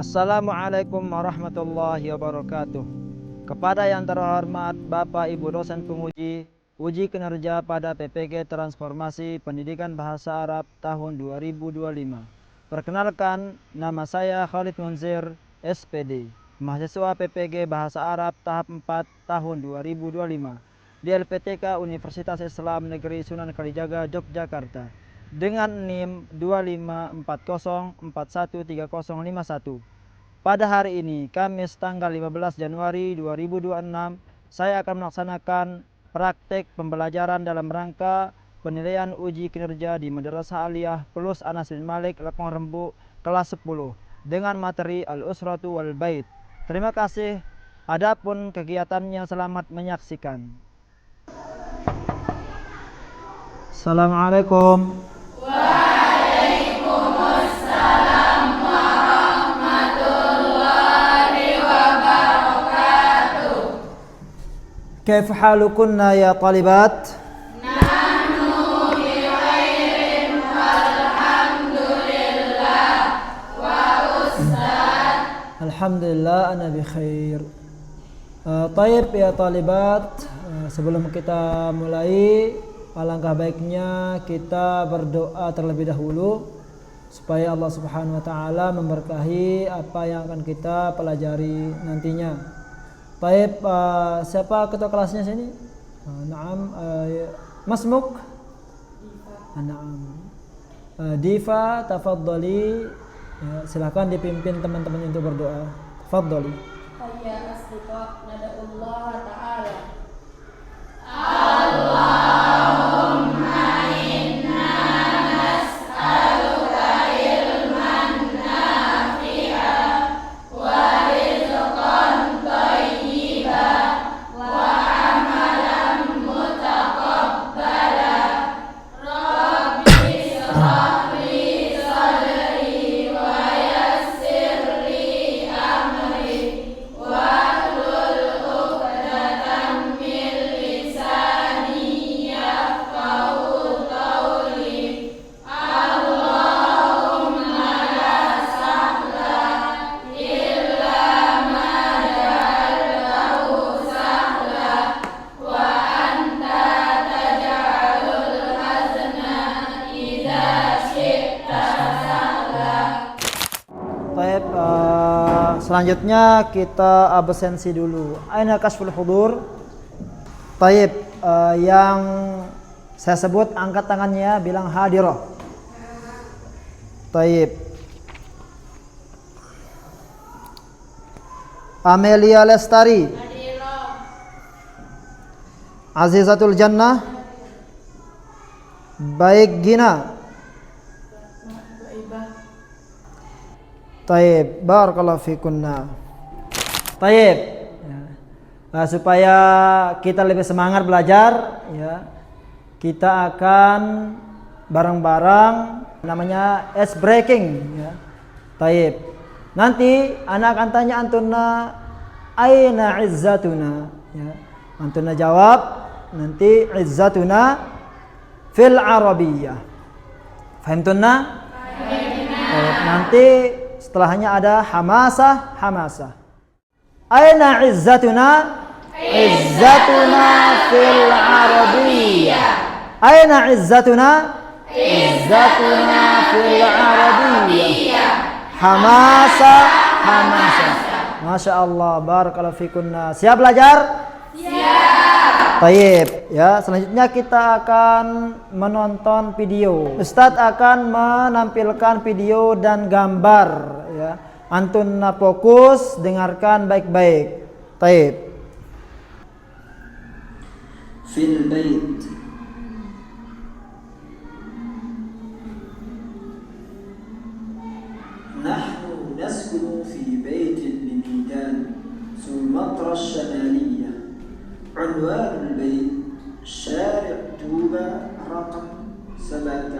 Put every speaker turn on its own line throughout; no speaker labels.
Assalamualaikum warahmatullahi wabarakatuh. Kepada yang terhormat Bapak Ibu dosen penguji uji kinerja pada PPG Transformasi Pendidikan Bahasa Arab tahun 2025. Perkenalkan, nama saya Khalid Munzir, SPD, mahasiswa PPG Bahasa Arab tahap 4 tahun 2025 di LPTK Universitas Islam Negeri Sunan Kalijaga, Yogyakarta dengan NIM 2540413051. Pada hari ini, Kamis tanggal 15 Januari 2026, saya akan melaksanakan praktek pembelajaran dalam rangka penilaian uji kinerja di Madrasah Aliyah Plus Anas bin Malik, Lekong Rembu, kelas 10 dengan materi Al-Usratu wal Bait. Terima kasih. Adapun kegiatannya, selamat menyaksikan. Assalamualaikum. كيف حالكن يا طالبات؟
نحن بخير والحمد لله وأستاذ.
الحمد لله أنا بخير. طيب ya طالبات, sebelum kita mulai, alangkah baiknya kita berdoa terlebih dahulu supaya Allah Subhanahu wa taala memberkahi apa yang akan kita pelajari nantinya. Baik, siapa ketua kelasnya sini? Naam, masmuk? Naam. Diva, tafaddali. Ya, silakan dipimpin teman-teman untuk berdoa. Tafaddali.
Ya asdiqaq, nada'ullah ta'ala.
Selanjutnya kita absensi dulu. Aina kasful hudur? Taib, yang saya sebut angkat tangannya, bilang hadirah. Taib. Amelia Lestari.
Hadirah.
Azizatul Jannah. Baik Gina. Taib, barakallahu fikunna. Taib, ya. Supaya kita lebih semangat belajar, ya, kita akan bareng-bareng namanya ice breaking, ya. Taib. Nanti anak akan tanya antuna, aina izzatuna, ya. Antuna jawab nanti izzatuna fil arabiyyah. Fahimtunna? Nanti setelahnya ada hamasah. Aina izzatuna? Izzatuna fil arabiyyah. Aina izzatuna? Izzatuna fil arabiyyah. Hamasah. Masya Allah, barakallahu fikunna. Siap belajar? Siap. Taib, ya. Selanjutnya kita akan menonton video. Ustadz akan menampilkan video dan gambar, ya. Antum fokus, dengarkan baik-baik. Taib.
Fil bait. Nahnu naskunu fi baitin bimidan Sumatra Syamaliyah. Unwan al-bait Syari' Tuba raqam 17.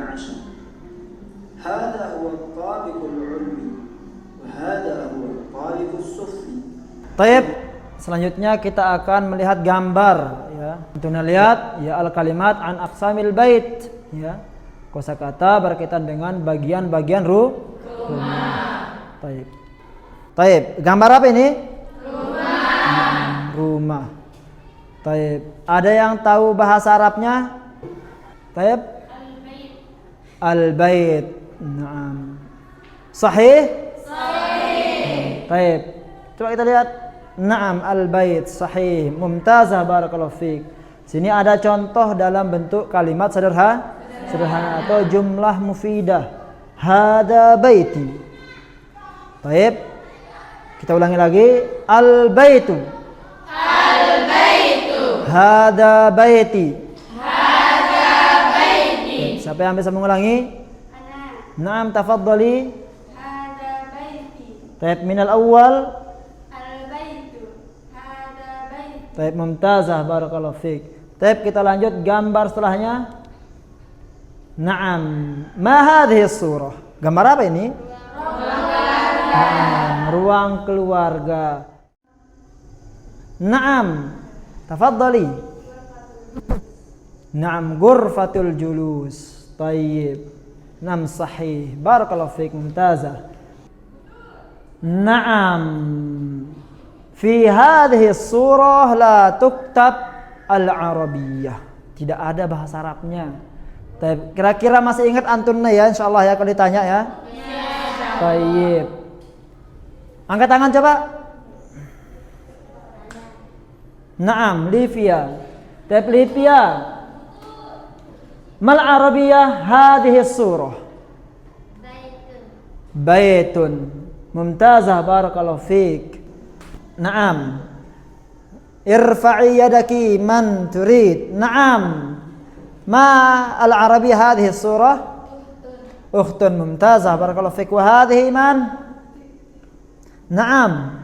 Hada huwa al-talib al-ulmi wa hada huwa al-talib al-sufli.
Taib. Selanjutnya kita akan melihat gambar, ya. Untuk lihat, ya, al-kalimat an aqsamil bait, ya. Kosakata berkaitan dengan bagian-bagian rumah. Taib. Taib. Gambar apa ini? Rumah. Taib. Ada yang tahu bahasa Arabnya? Taib. Al-bait. Naam. Sahih? Sahih. Taib. Coba kita lihat. Naam, al-bait sahih. Mumtazah, barakallahu fiik. Sini ada contoh dalam bentuk kalimat sederhana atau jumlah mufidah. Hada baiti. Taib. Kita ulangi lagi. Al-baitu. Al-baitu. Hada baiti. Hada baiti. Siapa yang bisa mengulangi? Ana. Naam, tafaddali. Hada baiti. Taib, minal awal. Al-baitu. Hada baiti. Taib, mumtazah, barakallahu fiik. Taib, kita lanjut gambar setelahnya. Naam. Ma hadhihi surah? Gambar apa ini? Ruang keluarga. Naam. Tafaddali. Naam, ghurfatul julus. Tayyib. Naam, sahih. Barakallahu fiik, mumtazah. Naam. Fi hadhihi surah la tuktab al-arabiyyah. Tidak ada bahasa Arabnya. Kira-kira masih ingat antunna ya, insyaallah ya, kalau ditanya ya. Tayyib. Angkat tangan coba. Naam, Livia. Taib, Livia. Mal Arabiyah hadhihi surah? Baitun. Mumtazah, barakallahu fiik. Naam. Irfa'i yadaki man turid. Naam. Ma al-Arabiyah hadhihi surah? Ukhtun. Mumtazah, barakallahu fiik. Wa hadhihi man? Naam.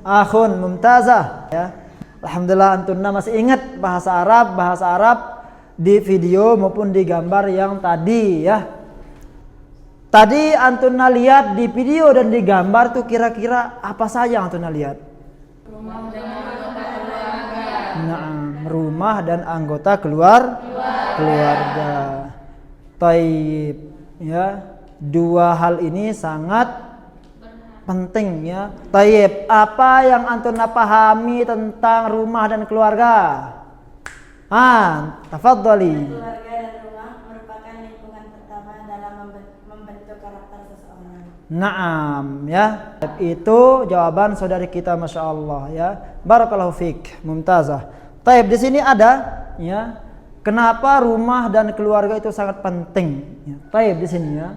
Akhun. Mumtazah ya. Alhamdulillah antunna masih ingat bahasa Arab di video maupun di gambar yang tadi ya. Tadi antunna lihat di video dan di gambar tuh kira-kira apa saja yang antunna lihat? Rumah dan anggota keluarga. Taib ya. Dua hal ini sangat penting ya. Taib, apa yang antunna pahami tentang rumah dan keluarga? Tafadhali.
Keluarga dan rumah merupakan lingkungan pertama dalam membentuk karakter seseorang.
Naam ya. Itu jawaban saudari kita, masya Allah ya. Barakallahu fiik, mumtazah. Taib, di sini ada ya. Kenapa rumah dan keluarga itu sangat penting? Ya. Taib, di sini ya.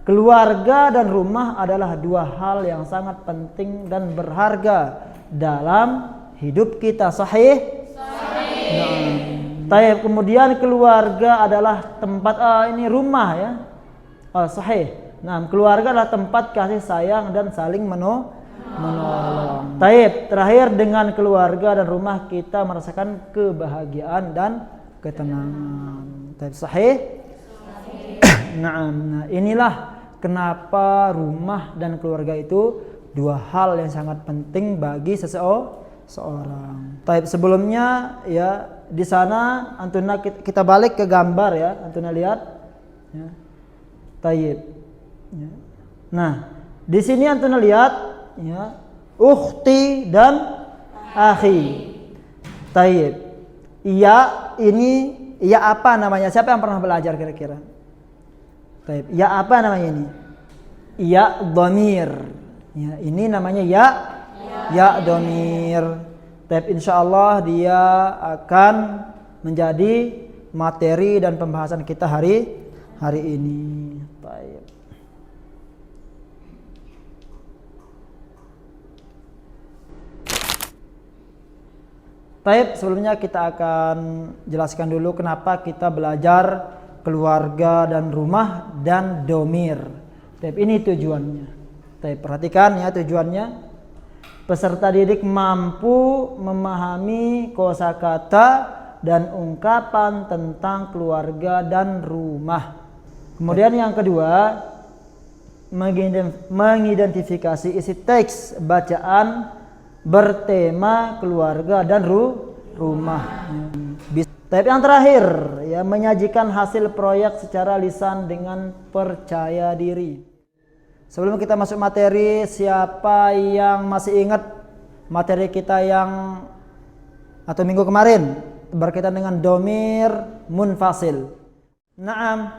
Keluarga dan rumah adalah dua hal yang sangat penting dan berharga dalam hidup kita. Sahih? Sahih. Taib, kemudian keluarga adalah tempat ini rumah ya. Sahih. Nah, keluarga adalah tempat kasih sayang dan saling menolong. Taib, terakhir dengan keluarga dan rumah kita merasakan kebahagiaan dan ketenangan. Taib, sahih? Nah, inilah kenapa rumah dan keluarga itu dua hal yang sangat penting bagi seseorang. Taib, sebelumnya ya di sana antuna kita balik ke gambar ya, antuna lihat. Ya. Taib. Ya. Nah, di sini antuna lihat ya, ukhti dan akhi. Taib. Iya, ini iya apa namanya? Siapa yang pernah belajar kira-kira? Taib. Ya apa namanya ini? Ya dhamir. Ya, ini namanya ya dhamir. Taib, insyaallah dia akan menjadi materi dan pembahasan kita hari ini. Taib. Taib, sebelumnya kita akan jelaskan dulu kenapa kita belajar keluarga dan rumah dan domir. Taib, ini tujuannya. Taib, perhatikan ya tujuannya. Peserta didik mampu memahami kosakata dan ungkapan tentang keluarga dan rumah. Kemudian yang kedua, mengidentifikasi isi teks bacaan bertema keluarga dan rumah. Taib, yang terakhir ya, menyajikan hasil proyek secara lisan dengan percaya diri. Sebelum kita masuk materi, siapa yang masih ingat materi kita yang atau minggu kemarin berkaitan dengan domir munfasil? Naam.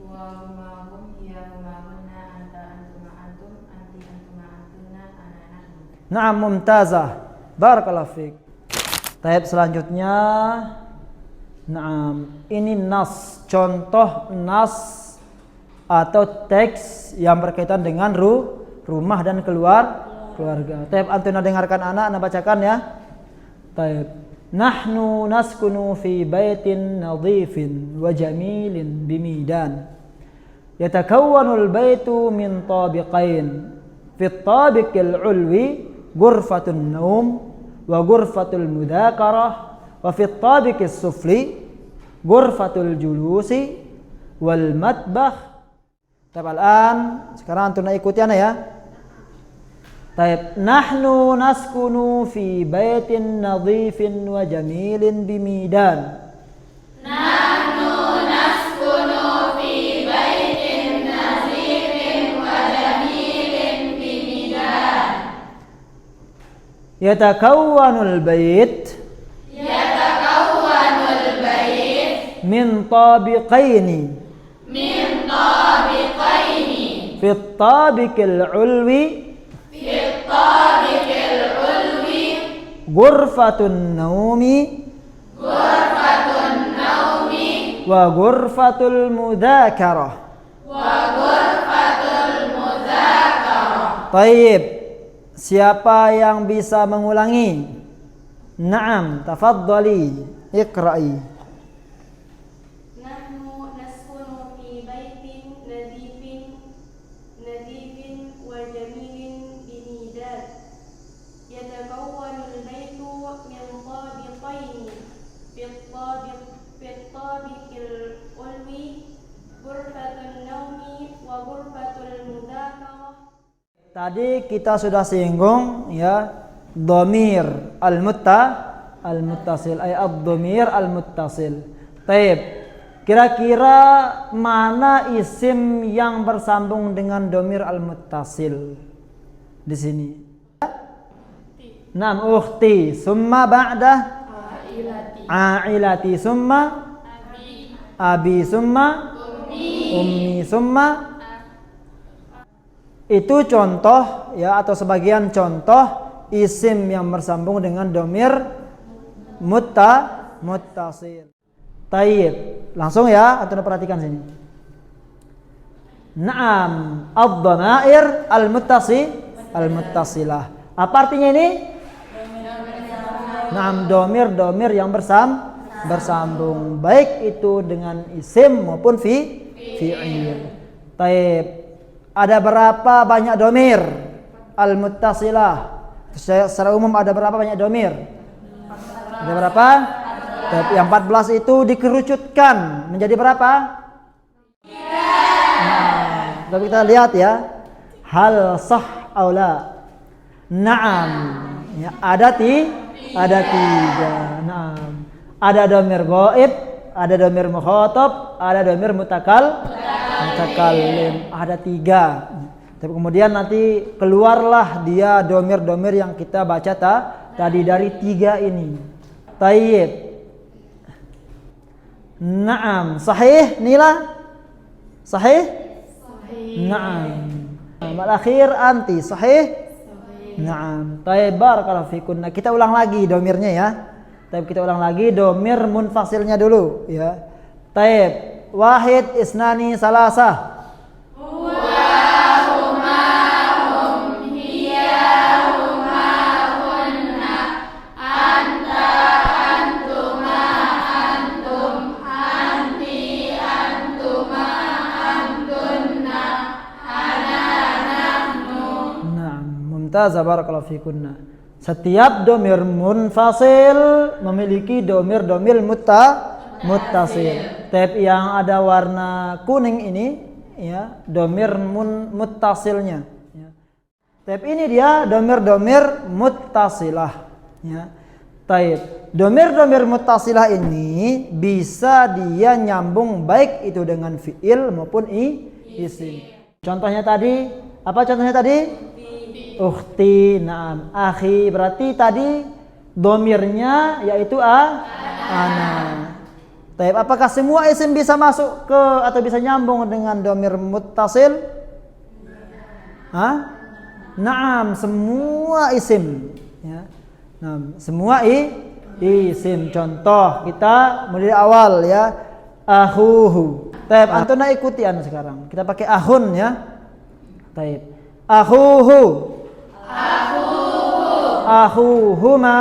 Wa huma hum hiya huma hunna anta antuma antum anti antuma antunna ana nahnu.
Naam, mumtazah. Barakallahu fiik. Tahap selanjutnya, naam, ini nas, contoh nas atau teks yang berkaitan dengan rumah dan keluarga. Tahap antuna dengarkan anak bacakan ya. Tahap. Nahnu naskunu fi baitin nadhifin wa jamilin bimidan. Yatakawwanul baitu min tabiqain. Fi at-tabiqil ulwi ghurfatun naum wa ghurfatul mudzakarah wa fi at-tabiqis sufli ghurfatul julusi wal matbakh. Tabalan sekarang antum ikuti ana ya. Taib. Nahnu naskunu fi baitin nadhifin wa jamilin bimidan.
Nahnu naskunu fi baitin nadhifin wa jamilin bimidan.
Yatakawwanul bait min tabiqaini fi at-tabiqil ulwi ghurfatun naumi wa ghurfatul mudzakarah. Taib. Siapa yang bisa mengulangi? Naam, tafaddali, iqra'i.
Nahnu naskunu fi baitin nadhifin wa jamilin bimidan. Yatakawwanul baitu min tabiqaini fi at-tabiqil ulwi ghurfatun naumi wa ghurfatul mudzakarah.
Tadi kita sudah singgung ya, dhamir al-muttasil ay ad-dhamir al-muttasil. Taib. Kira-kira mana isim yang bersambung dengan dhamir al-muttasil di sini? Naam, ukhti, summa ba'da ailati, summa abi, summa ummi, summa. Itu contoh ya, atau sebagian contoh isim yang bersambung dengan dhamir muttasil. Taib. Langsung ya, antum perhatikan sini. Naam, ad-dhamair al-muttasilah. Apa artinya ini? Naam, domir yang bersambung, baik itu dengan isim maupun fi'il. Taib. Ada berapa banyak domir al-muttasilah? Secara umum ada berapa banyak domir? Ada berapa? Yang 14 itu dikerucutkan menjadi berapa? Nah, kita lihat ya. Hal sah aw la? Naam. Ya, ada tiga. Naam. Ada domir ghaib, ada domir mukhatab, ada domir mutakallim. Ada tiga. Tapi kemudian nanti keluarlah dia domir-domir yang kita baca tadi dari tiga ini. Tayyib. Naam, sahih Nila? Sahih? Naam. Al-akhir anti, sahih? Naam. Tayyib, barakallahu fikunna. Kita ulang lagi domirnya ya. Tayyib, kita ulang lagi domir munfasilnya dulu ya. Tayyib. Wahid, isnani, salasah. Barakallahu fikunna. Setiap domir munfasil memiliki domir-domir muttasil. Tab yang ada warna kuning ini ya, domir muttasilnya ya. Tab ini dia domir-domir muttasilah ya. Taib. Domir-domir muttasilah ini bisa dia nyambung baik itu dengan fiil maupun isim. Contohnya tadi, apa contohnya tadi? Ukhti, na'am. Akhi, berarti tadi domirnya yaitu ana. Taib, apakah semua isim bisa masuk ke atau bisa nyambung dengan domir muttasil? Hah? Naam, semua isim. Ya. Naam, semua isim. Contoh kita mulai awal ya. Akhuhu. Taib, antuna ikuti anu sekarang. Kita pakai ahun ya. Taib. Akhuhu. Akhuhuma.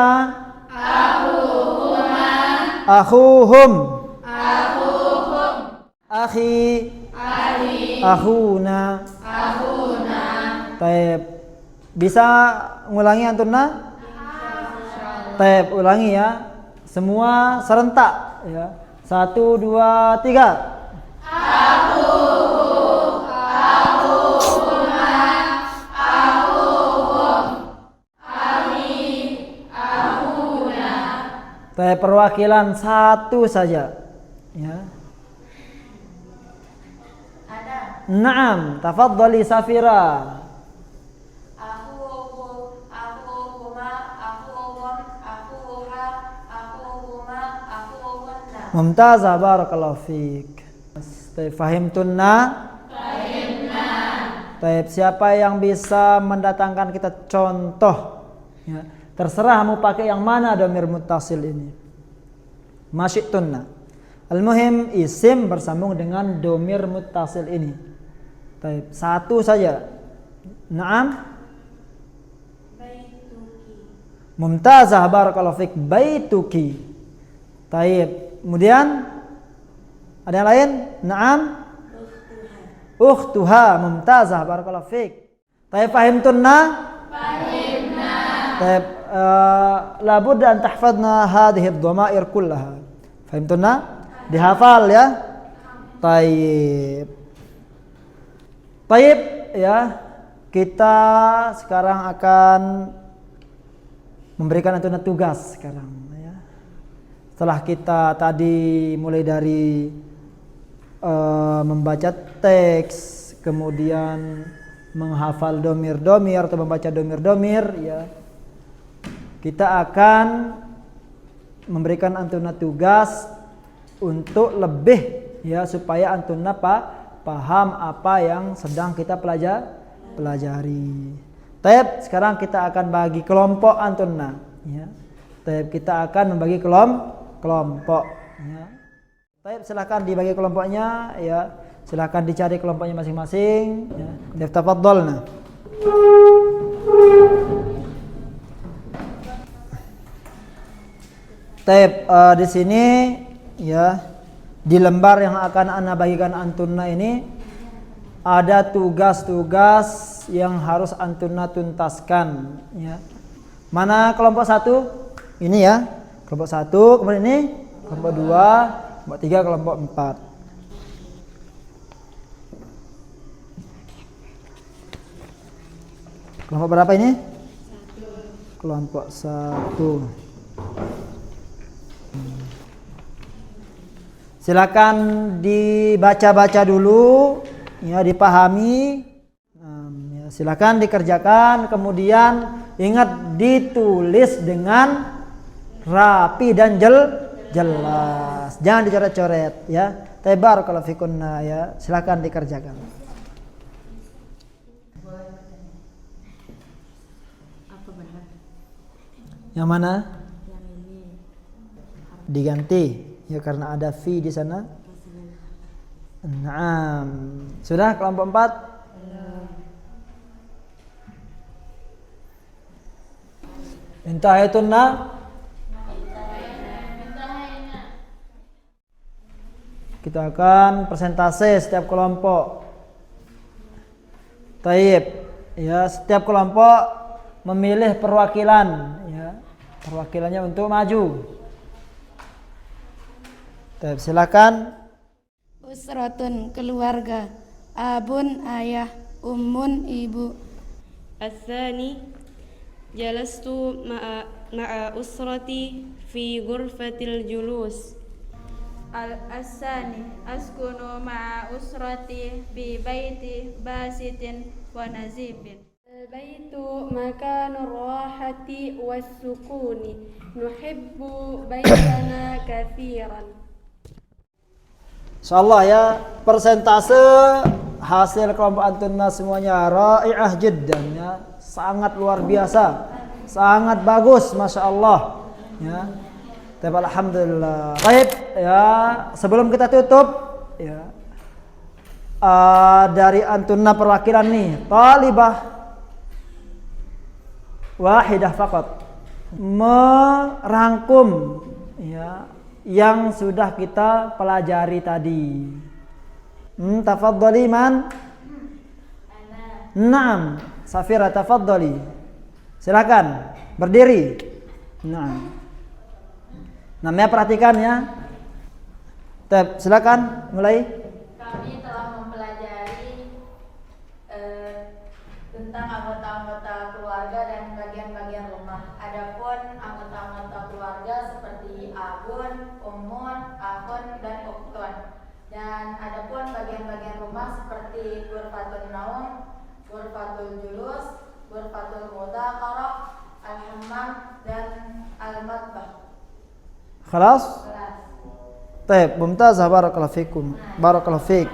Akhuhum. Akhi. Akhuna. Taib. Bisa ngulangi antuna? Taib, ulangi ya. Semua serentak ya. 1, 2, 3. Taib, perwakilan satu saja ya. Naam, tafadhali Safira. Mumtazah, barakallahu fiik. Taib, fahimtunna? Fahimna. Taib, siapa yang bisa mendatangkan kita contoh ya. Terserah mau pakai yang mana domir muttasil ini. Masyi'tunna. Al-muhim isim bersambung dengan domir muttasil ini. Taib, satu saja. Naam. Mumtazah, barakallahu fiik. Baituki. Taib. Kemudian ada yang lain? Naam. Ukhtuha. Mumtazah, barakallahu fiik. Taib, fahimtunna? Fahimna. Taib, labudda an tahfadna hadhihi ad-dhamair kullaha. Fahimtunna? Dihafal ya. Taib. Taib ya. Kita sekarang akan memberikan antuna tugas sekarang ya. Setelah kita tadi mulai dari membaca teks, kemudian menghafal domir-domir atau membaca domir-domir ya. Kita akan memberikan antuna tugas untuk lebih ya, supaya antuna paham apa yang sedang kita pelajari. Taib, sekarang kita akan bagi kelompok antuna ya. Taib, kita akan membagi kelompok ya. Taib, silakan dibagi kelompoknya ya. Silakan dicari kelompoknya masing-masing ya. Tafadhalna. Taib, di sini ya, di lembar yang akan ana bagikan antuna ini ada tugas-tugas yang harus antuna tuntaskan ya. Mana kelompok 1? Ini ya. Kelompok 1, kemudian ini kelompok 2, kelompok 3, kelompok 4. Kelompok berapa ini? 1. Kelompok 1. Silakan dibaca-baca dulu ya, dipahami ya, silakan dikerjakan, kemudian ingat ditulis dengan rapi dan jelas, jangan dicoret-coret ya. Barakallahu fikunna ya, silakan dikerjakan. Yang mana? Diganti ya, karena ada fi di sana. Naam. Sudah kelompok 4? Intahaitunna? Kita akan persentase setiap kelompok. Taib. Ya, setiap kelompok memilih perwakilan ya. Perwakilannya untuk maju. Silakan.
Usratun, keluarga. Abun, ayah. Ummun, ibu.
Ats-tsani jalastu ma'a usrati fi ghurfatil julus.
الثاني أسكن مع أسرتي في بيت باسط ونزيف.
البيت مكان الراحة والسكون نحب بيتنا كثيرا.
Insyaallah ya, persentase hasil kelompok antunna semuanya ra'i'ah jiddan ya, sangat luar biasa, sangat bagus, masya Allah ya. Tapi alhamdulillah. Baik ya, sebelum kita tutup ya, dari antunna perwakilan nih, talibah wahidah faqat merangkum ya yang sudah kita pelajari tadi. Tafaddali man? Naam, Safira tafaddali. Silakan berdiri. Naam. Namanya perhatikan ya. Silakan mulai.
Kami telah mempelajari tentang anggota-anggota keluarga dan bagian-bagian rumah. Adapun anggota-anggota keluarga seperti abun, ummun, akhun, dan ukhtun. Dan adapun bagian-bagian rumah seperti ghurfatun naum, ghurfatul julus, ghurfatul mudzakarah, al-hammam, dan al-matbah.
Khalas? Taib, mumtazah, barakallahu fikum. Barakallahu fik.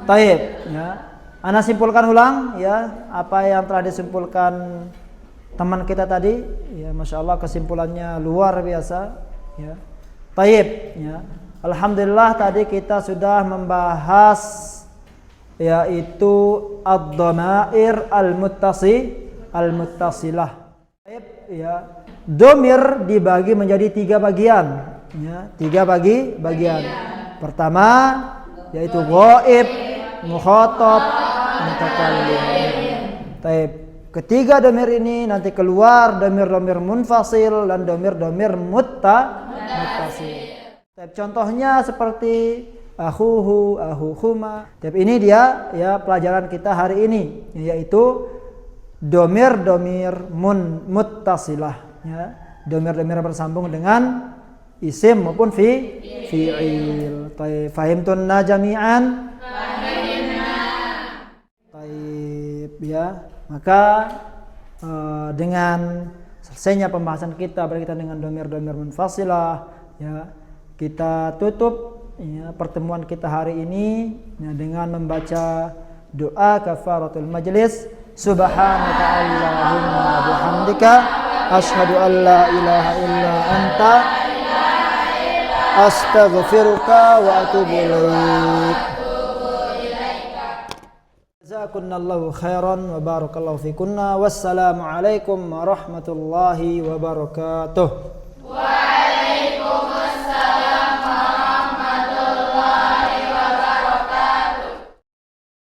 Taib, ya. Ana simpulkan ulang ya apa yang telah disimpulkan teman kita tadi, ya masya Allah kesimpulannya luar biasa ya. Taib ya. Alhamdulillah tadi kita sudah membahas yaitu ad-dhamair al-muttasilah. Taib ya. Domir dibagi menjadi 3 bagian ya, 3 bagian. Pertama yaitu ghaib, mukhatab, mutakallim. Taib. Ketiga domir ini nanti keluar domir-domir munfasil dan domir-domir muttasil. Contohnya seperti akhuhu, akhuhuma. Tapi ini dia ya pelajaran kita hari ini, yaitu domir-domir muttasilah ya. Domir-domir bersambung dengan isim maupun fi'il. Taib. Fahimtunna jami'an? Taib ya. Maka dengan selesainya pembahasan kita berkaitan dengan domir-domir munfasilah ya, kita tutup ya, pertemuan kita hari ini ya, dengan membaca doa kafaratul majlis. Subhanaka Allahumma bihamdika asyhadu an la ilaha illa anta astaghfiruka wa atubu ilaik. Jazakumullahu khairan wa barakallahu fikunna. Wassalamu alaikum warahmatullahi wabarakatuh.